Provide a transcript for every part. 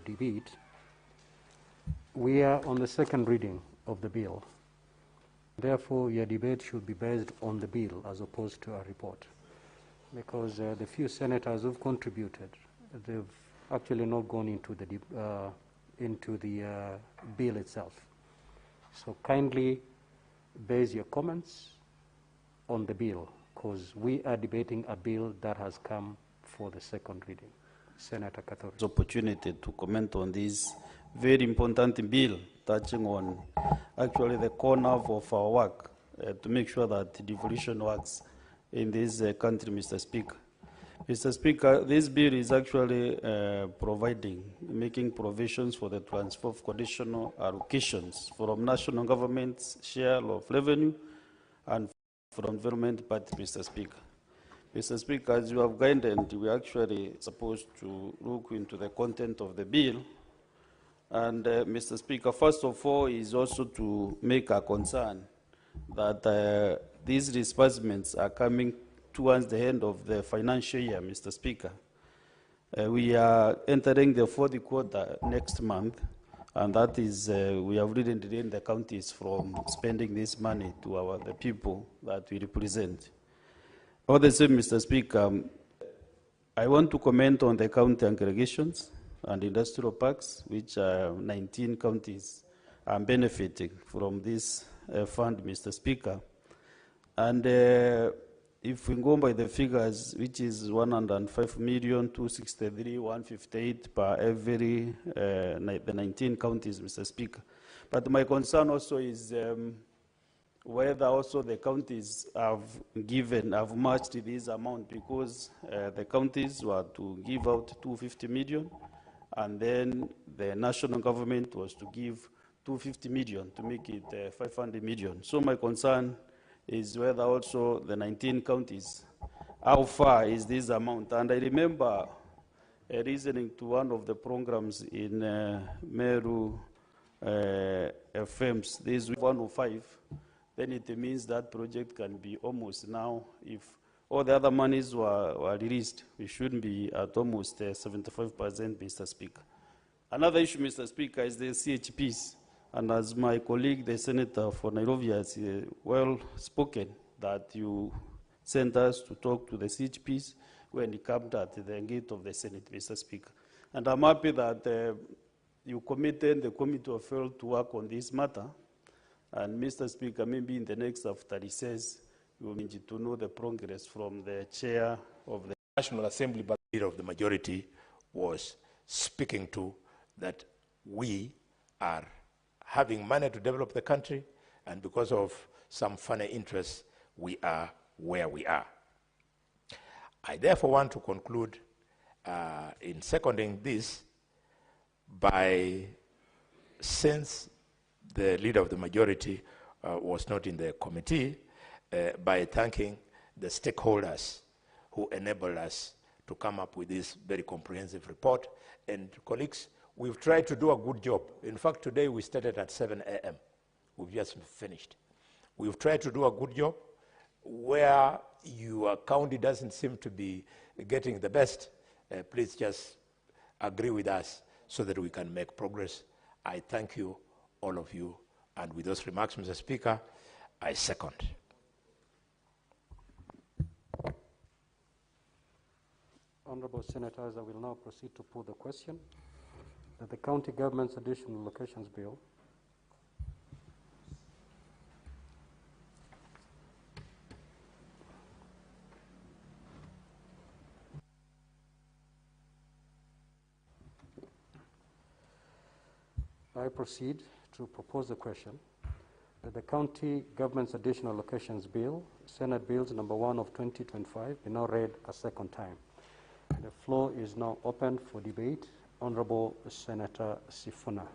debate, we are on the second reading of the bill. Therefore, your debate should be based on the bill as opposed to a report, because the few senators who've contributed, they've actually not gone into the bill itself. So kindly base your comments on the bill, because we are debating a bill that has come for the second reading. Senator Kathuri. Opportunity to comment on this very important bill touching on actually the corner of our work to make sure that devolution works in this country, Mr. Speaker. Mr. Speaker, this bill is actually making provisions for the transfer of conditional allocations from national government's share of revenue and from environment part, Mr. Speaker. Mr. Speaker, as you have guided, we are actually supposed to look into the content of the bill. And Mr. Speaker, first of all, is also to make a concern that these disbursements are coming towards the end of the financial year, Mr. Speaker. We are entering the fourth quarter next month, and that is, we have really drained the counties from spending this money to the people that we represent. All the same, Mr. Speaker, I want to comment on the county aggregations and industrial parks, which 19 counties are benefiting from this fund, Mr. Speaker. And if we go by the figures, which is 105,263,158 per every the 19 counties, Mr. Speaker. But my concern also is whether also the counties have matched this amount, because the counties were to give out 250 million, and then the national government was to give 250 million to make it 500 million. So my concern is whether also the 19 counties, how far is this amount? And I remember listening to one of the programs in Meru FMs, this 105, then it means that project can be almost now, if all the other monies were released, we should be at almost 75%, Mr. Speaker. Another issue, Mr. Speaker, is the CHPs. And as my colleague, the Senator for Nairobi, has well spoken, that you sent us to talk to the CHPs when he camped at the gate of the Senate, Mr. Speaker. And I'm happy that you committed the Committee of Health to work on this matter. And Mr. Speaker, maybe in the next after recess, we will need to know the progress from the chair of the National Assembly, but the leader of the majority was speaking to, that we are having money to develop the country, and because of some funny interests, we are where we are. I therefore want to conclude in seconding this by, since the leader of the majority was not in the committee, by thanking the stakeholders who enabled us to come up with this very comprehensive report. And colleagues, we've tried to do a good job. In fact, today we started at 7 a.m. We've just finished. We've tried to do a good job. Where your county doesn't seem to be getting the best, please just agree with us so that we can make progress. I thank you, all of you. And with those remarks, Mr. Speaker, I second. Honourable Senators, I will now proceed to put the question that the County Government's Additional Locations Bill I proceed to propose the question that the County Government's Additional Locations Bill, Senate Bills number 1 of 2025, be now read a second time. The floor is now open for debate. Honourable Senator Sifuna.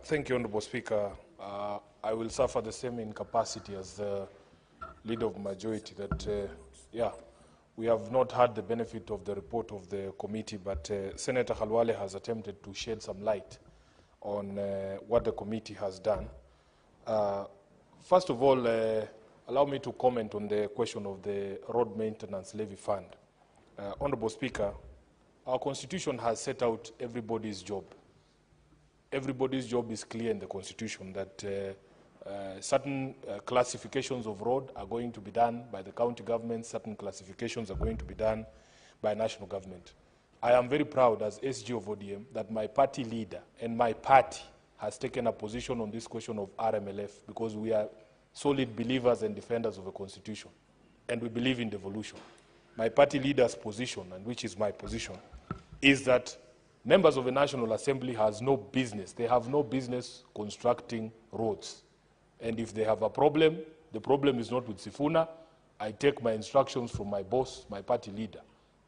Thank you, Honourable Speaker. I will suffer the same incapacity as the leader of majority that, we have not had the benefit of the report of the committee, but Senator Khalwale has attempted to shed some light on what the committee has done. First of all, allow me to comment on the question of the road maintenance levy fund. Honorable Speaker, our constitution has set out everybody's job. Everybody's job is clear in the constitution that certain classifications of road are going to be done by the county government, certain classifications are going to be done by national government. I am very proud as SG of ODM that my party leader and my party has taken a position on this question of RMLF because we are solid believers and defenders of the constitution and we believe in devolution. My party leader's position, and which is my position, is that members of the National Assembly has no business. They have no business constructing roads. And if they have a problem, the problem is not with Sifuna. I take my instructions from my boss, my party leader.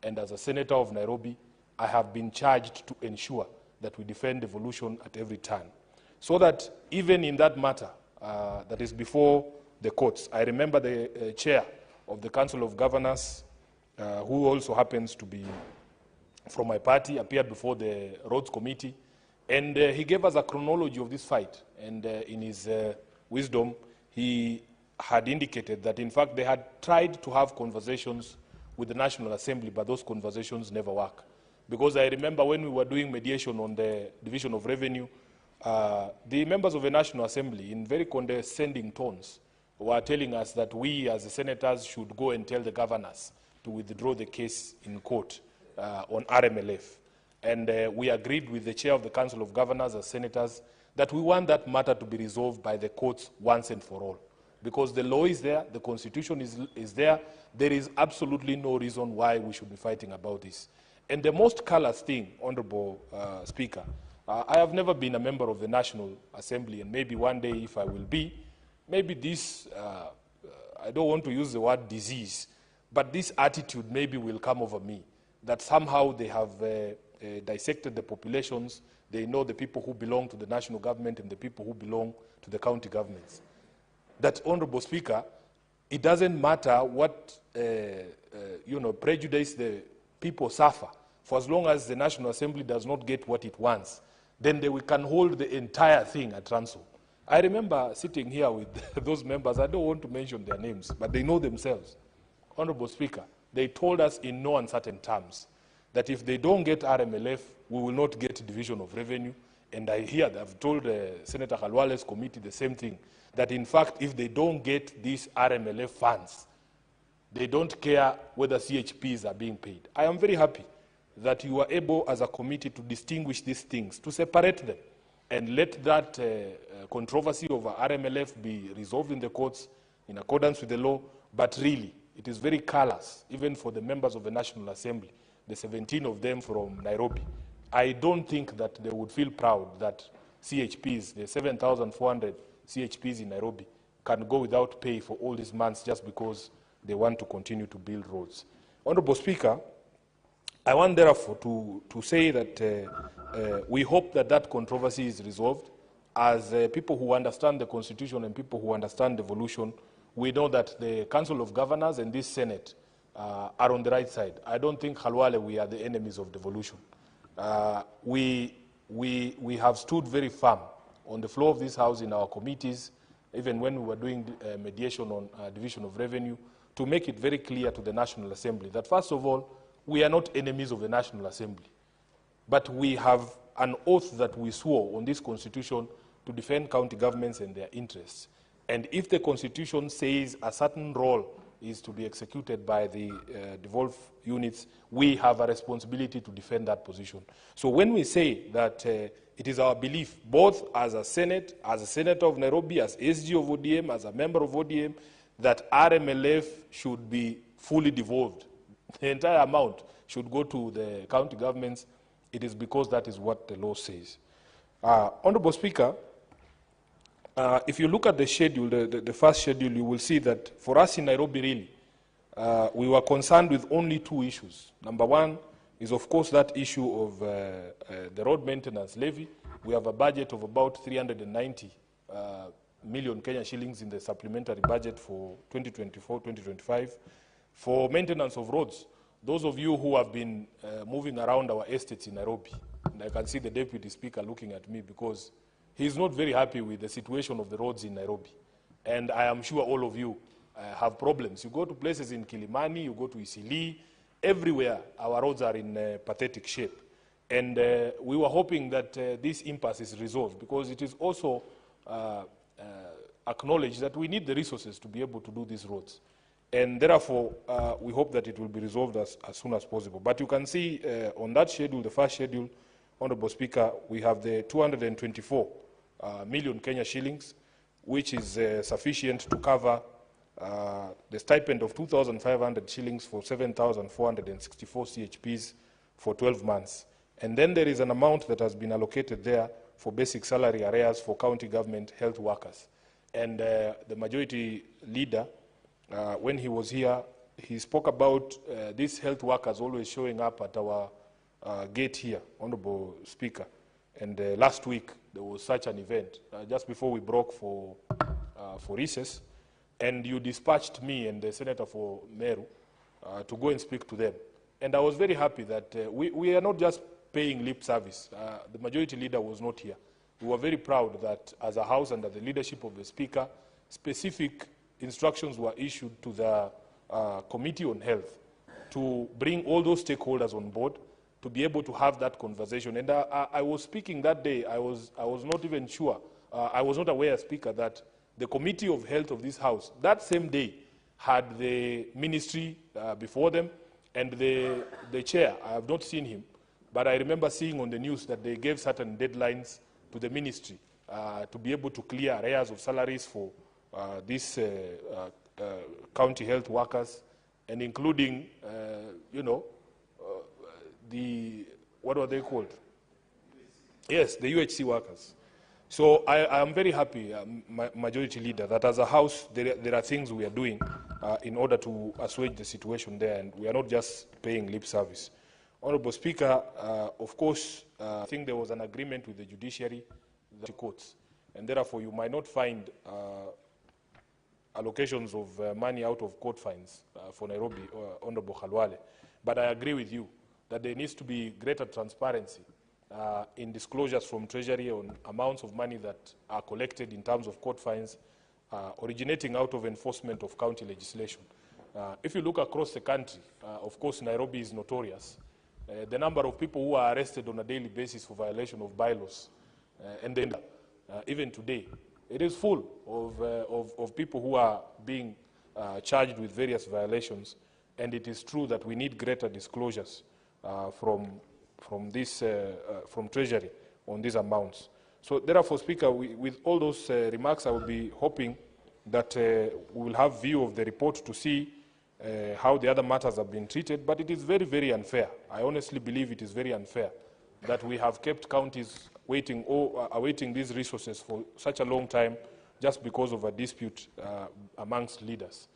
And as a senator of Nairobi, I have been charged to ensure that we defend devolution at every turn. So that even in that matter that is before the courts, I remember the chair of the Council of Governors, who also happens to be from my party, appeared before the Roads Committee, and he gave us a chronology of this fight. And in his wisdom, he had indicated that, in fact, they had tried to have conversations with the National Assembly, but those conversations never work. Because I remember when we were doing mediation on the division of revenue, the members of the National Assembly, in very condescending tones, were telling us that we, as the senators, should go and tell the governors to withdraw the case in court on RMLF. And we agreed with the chair of the Council of Governors as senators that we want that matter to be resolved by the courts once and for all. Because the law is there, the constitution is there, there is absolutely no reason why we should be fighting about this. And the most callous thing, Honorable Speaker, I have never been a member of the National Assembly, and maybe one day if I will be, maybe this, I don't want to use the word disease, but this attitude maybe will come over me, that somehow they have dissected the populations, they know the people who belong to the national government and the people who belong to the county governments. That, Honorable Speaker, it doesn't matter what prejudice the people suffer, for as long as the National Assembly does not get what it wants, then we can hold the entire thing at ransom. I remember sitting here with those members, I don't want to mention their names, but they know themselves. Honorable Speaker, they told us in no uncertain terms that if they don't get RMLF, we will not get division of revenue. And I hear that I've told Senator Khalwale's committee the same thing, that in fact, if they don't get these RMLF funds, they don't care whether CHPs are being paid. I am very happy that you are able as a committee to distinguish these things, to separate them, and let that controversy over RMLF be resolved in the courts in accordance with the law. But really, it is very callous, even for the members of the National Assembly, the 17 of them from Nairobi. I don't think that they would feel proud that CHPs, the 7,400 CHPs in Nairobi, can go without pay for all these months just because they want to continue to build roads. Honorable Speaker, I want therefore to say that we hope that that controversy is resolved. As people who understand the Constitution and people who understand devolution, we know that the Council of Governors and this Senate are on the right side. I don't think, Khalwale, we are the enemies of devolution. We have stood very firm on the floor of this House in our committees, even when we were doing mediation on division of revenue, to make it very clear to the National Assembly that, first of all, we are not enemies of the National Assembly, but we have an oath that we swore on this Constitution to defend county governments and their interests. And if the Constitution says a certain role is to be executed by the devolved units, we have a responsibility to defend that position. So when we say that it is our belief, both as a Senate, as a Senator of Nairobi, as SG of ODM, as a member of ODM, that RMLF should be fully devolved, the entire amount should go to the county governments, it is because that is what the law says. Honorable Speaker, if you look at the schedule, the first schedule, you will see that for us in Nairobi, really, we were concerned with only two issues. Number one is, of course, that issue of the road maintenance levy. We have a budget of about 390 million Kenya shillings in the supplementary budget for 2024-2025 for maintenance of roads. Those of you who have been moving around our estates in Nairobi, And I can see the Deputy Speaker looking at me because he's not very happy with the situation of the roads in Nairobi. And I am sure all of you have problems. You go to places in Kilimani, you go to Isili, everywhere our roads are in pathetic shape. And we were hoping that this impasse is resolved because it is also acknowledged that we need the resources to be able to do these roads. And therefore, we hope that it will be resolved as soon as possible. But you can see on that schedule, the first schedule, Honorable Speaker, we have the 224 million Kenya shillings, which is sufficient to cover the stipend of 2,500 shillings for 7,464 CHPs for 12 months. And then there is an amount that has been allocated there for basic salary arrears for county government health workers. And the majority leader, when he was here, he spoke about these health workers always showing up at our gate here, Honorable Speaker. And last week, there was such an event, just before we broke for recess, and you dispatched me and the Senator for Meru to go and speak to them. And I was very happy that we are not just paying lip service. The majority leader was not here. We were very proud that as a House, under the leadership of the Speaker, specific instructions were issued to the Committee on Health to bring all those stakeholders on board to be able to have that conversation. And I was speaking that day, I was not even sure, I was not aware, Speaker, that the Committee of Health of this House, that same day, had the ministry before them, and the chair, I have not seen him, but I remember seeing on the news that they gave certain deadlines to the ministry to be able to clear arrears of salaries for these county health workers, and including, what are they called? Yes, the UHC workers. So I am very happy, Majority Leader, that as a House, there are things we are doing in order to assuage the situation there, and we are not just paying lip service. Honorable Speaker, of course, I think there was an agreement with the judiciary, the courts, and therefore you might not find allocations of money out of court fines for Nairobi, Honorable Khalwale. But I agree with you that there needs to be greater transparency in disclosures from Treasury on amounts of money that are collected in terms of court fines originating out of enforcement of county legislation. If you look across the country, of course, Nairobi is notorious. The number of people who are arrested on a daily basis for violation of bylaws, and then even today, it is full of people who are being charged with various violations, and it is true that we need greater disclosures from Treasury on these amounts. So therefore, Speaker, with all those remarks, I will be hoping that we will have view of the report to see how the other matters have been treated, but it is very, very unfair. I honestly believe it is very unfair that we have kept counties waiting or awaiting these resources for such a long time just because of a dispute amongst leaders.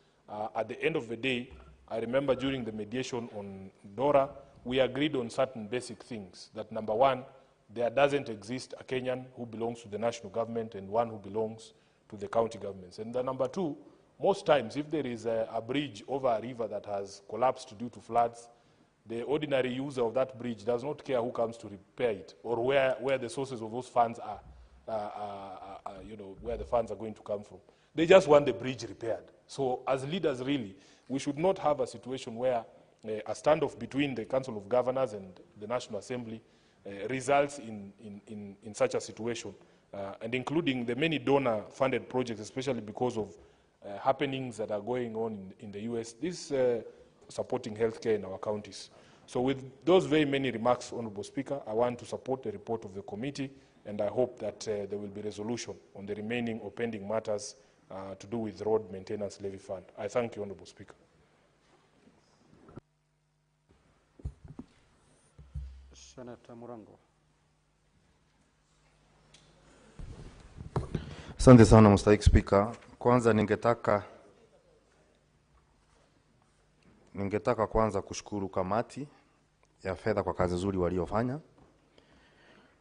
At the end of the day, I remember during the mediation on DORA, we agreed on certain basic things, that number one, there doesn't exist a Kenyan who belongs to the national government and one who belongs to the county governments. And the number two, most times if there is a bridge over a river that has collapsed due to floods, the ordinary user of that bridge does not care who comes to repair it or where the sources of those funds are, where the funds are going to come from. They just want the bridge repaired. So as leaders, really, we should not have a situation where a standoff between the Council of Governors and the National Assembly results in such a situation, and including the many donor-funded projects, especially because of happenings that are going on in the US, this supporting healthcare in our counties. So with those very many remarks, Honorable Speaker, I want to support the report of the committee, and I hope that there will be resolution on the remaining or pending matters to do with road maintenance levy fund. I thank you, Honorable Speaker. Senator Murango. Asante sana Mstahiki Spika. Kwanza ningetaka kwanza kushukuru kamati ya fedha kwa kazi nzuri waliofanya,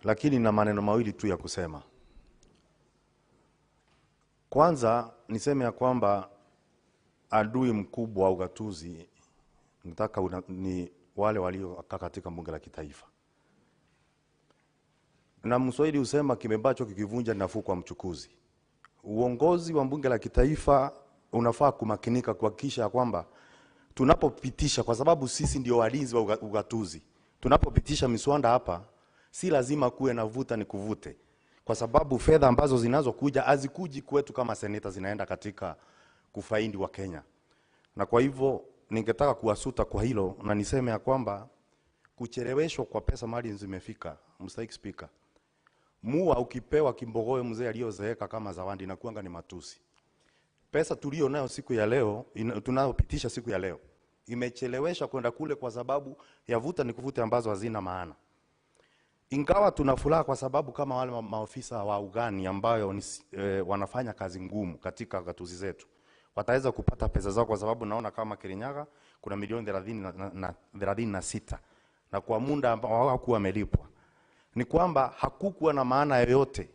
lakini na maneno mawili tu ya kusema. Kwanza niseme ya kwamba adui mkubwa wa ugatuzi ni wale waliokaa katika bunge la kitaifa. na Mswahili husema kimembacho kikivunja nafuu kwa mchukuzi. Uongozi wa bunge la kitaifa unafaa kumakinika kuhakikisha kwamba tunapopitisha, kwa sababu sisi ndio walinzi wa ugatuzi, tunapopitisha miswanda hapa si lazima kuwe na vuta ni kuvute, kwa sababu fedha ambazo zinazokuja hazikuji kwetu kama seneta, zinaenda katika kufaidi wa Kenya. Na kwa hivyo ningetaka kuwasuta kwa hilo, na niseme ya kwamba kucheleweshwa kwa pesa mali zimefika. Mr. Speaker, mua ukipewa kimbogoyo mzee aliyozeeka kama zawadi na kuanga ni matusi. Pesa tulio nayo siku ya leo, tunayopitisha siku ya leo, imechelewesha kwenda kule kwa sababu ya vuta ni kuvute ambazo hazina maana. Ingawa tunafuraha kwa sababu kama wale maofisa wa ugani ambayo wanafanya kazi ngumu katika gatuzi zetu wataweza kupata pesa zao, kwa sababu naona kama Kirinyaga kuna milioni 36 na kwa muda ambao hawakuwa wamelipwa. Ni kwamba hakukuwa na maana yoyote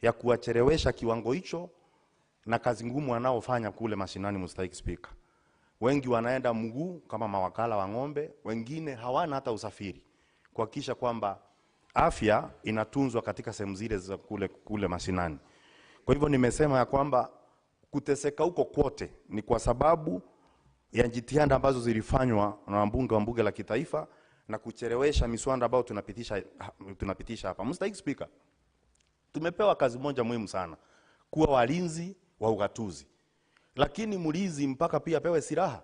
ya kuwachelewesha kiwango hicho na kazi ngumu wanaofanya kule mashinani. Mr. Speaker, wengi wanaenda mguu kama mawakala wa ng'ombe, wengine hawana hata usafiri kuhakikisha kwamba afya inatunzwa katika sehemu zile za kule mashinani. Kwa hivyo nimesema ya kwamba kuteseka huko kote ni kwa sababu ya jitihada ambazo zilifanywa na wabunge wa bunge la kitaifa na kuchelewesha miswanda ambayo tunapitisha hapa. Mr. Speaker, tumepewa kazi moja muhimu sana, kuwa walinzi wa ugatuzi. Lakini mlinzi mpaka pia pewe silaha,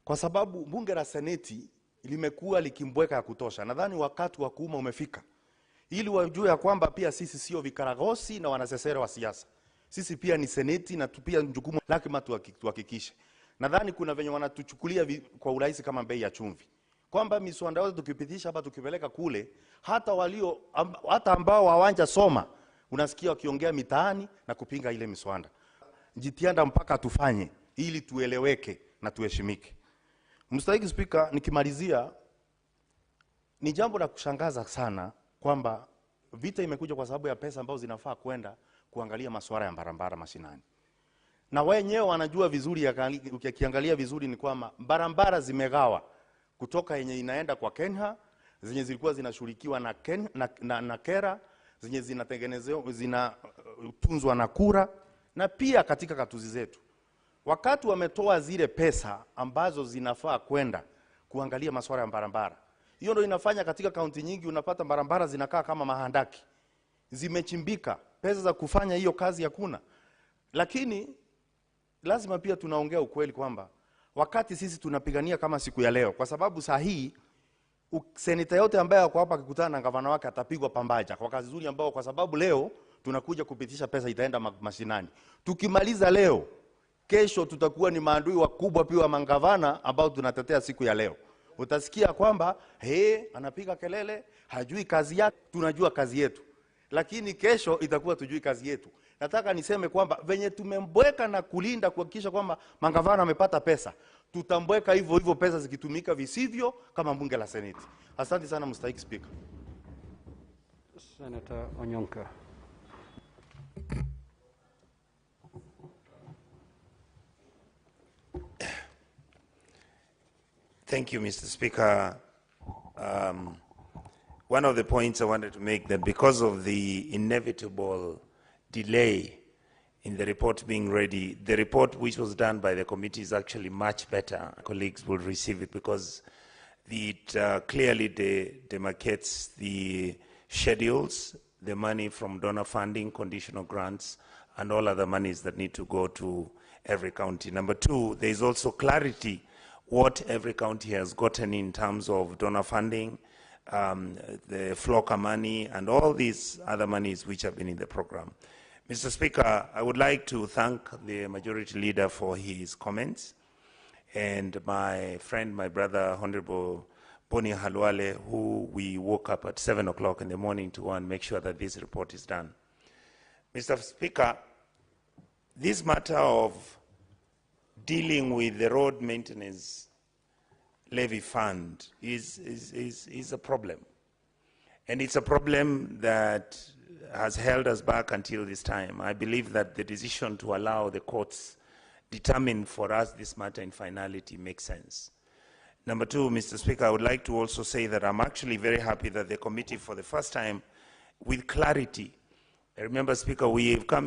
kwa sababu bunge la seneti limekuwa likimbweka ya kutosha. Nadhani wakati wa kuuma umefika, ili wajue ya kwamba pia sisi sio vikaragosi na wanasesere wa siasa. Sisi pia ni seneti na pia jukumu lazima tuhakikishe. Nadhani kuna venye wanatuchukulia kwa urahisi kama bei ya chumvi, kwamba miswanda yote tukipitisha hapa tukipeleka kule, hata ambao hawanja soma unasikia wakiongea mitaani na kupinga ile miswanda. Jitihada mpaka tufanye ili tueleweke na tuheshimike. Mr. Speaker, nikimalizia, ni jambo la kushangaza sana kwamba vita imekuja kwa sababu ya pesa ambazo zinafaa kwenda kuangalia masuala ya barabara mashinani. Na wenyewe wanajua vizuri, ukiangalia vizuri ni kwamba barabara zimegawa kutoka yenye inaenda kwa Kenya, zenye zilikuwa zinashughulikiwa na Kera, zenye zinatengenezewa zinatunzwa na Kura, na pia katika katuzi zetu. Wakati wametoa zile pesa ambazo zinafaa kwenda kuangalia masuala ya barabara, hiyo ndio inafanya katika kaunti nyingi unapata barabara zinakaa kama mahandaki, zimechimbika, pesa za kufanya hiyo kazi hakuna. Lakini lazima pia tunaongea ukweli kwamba wakati sisi tunapigania kama siku ya leo, kwa sababu saa hii seneta yote ambaye ako hapa akikutana na gavana wake atapigwa pambaja kwa kazi nzuri ambao, kwa sababu leo tunakuja kupitisha pesa itaenda mashinani. Tukimaliza leo, kesho tutakuwa ni maadui wakubwa pia wa mangavana ambao tunatetea siku ya leo. Utasikia kwamba anapiga kelele, hajui kazi yake. Tunajua kazi yetu, lakini kesho itakuwa tujui kazi yetu. Nataka niseme kwamba venye tumembweka na kulinda kuhakikisha kwamba mangavana wamepata pesa, tutambweka hivyo hivyo pesa zikitumika visivyo kama bunge la seneti. Asante sana Mr. Speaker. Senator Onyonka. Thank you, Mr. Speaker. One of the points I wanted to make, that because of the inevitable delay in the report being ready, the report which was done by the committee is actually much better. Colleagues will receive it because it clearly demarcates the schedules, the money from donor funding, conditional grants, and all other monies that need to go to every county. Number two, there is also clarity what every county has gotten in terms of donor funding, the FLOCA money, and all these other monies which have been in the program. Mr. Speaker, I would like to thank the Majority Leader for his comments, and my friend, my brother, Honorable Boni Halwale, who we woke up at 7 o'clock in the morning to make sure that this report is done. Mr. Speaker, this matter of dealing with the road maintenance levy fund is a problem. And it's a problem that has held us back until this time. I believe that the decision to allow the courts determine for us this matter in finality makes sense. Number two, Mr. Speaker, I would like to also say that I'm actually very happy that the committee, for the first time, with clarity, I remember, Speaker, we have come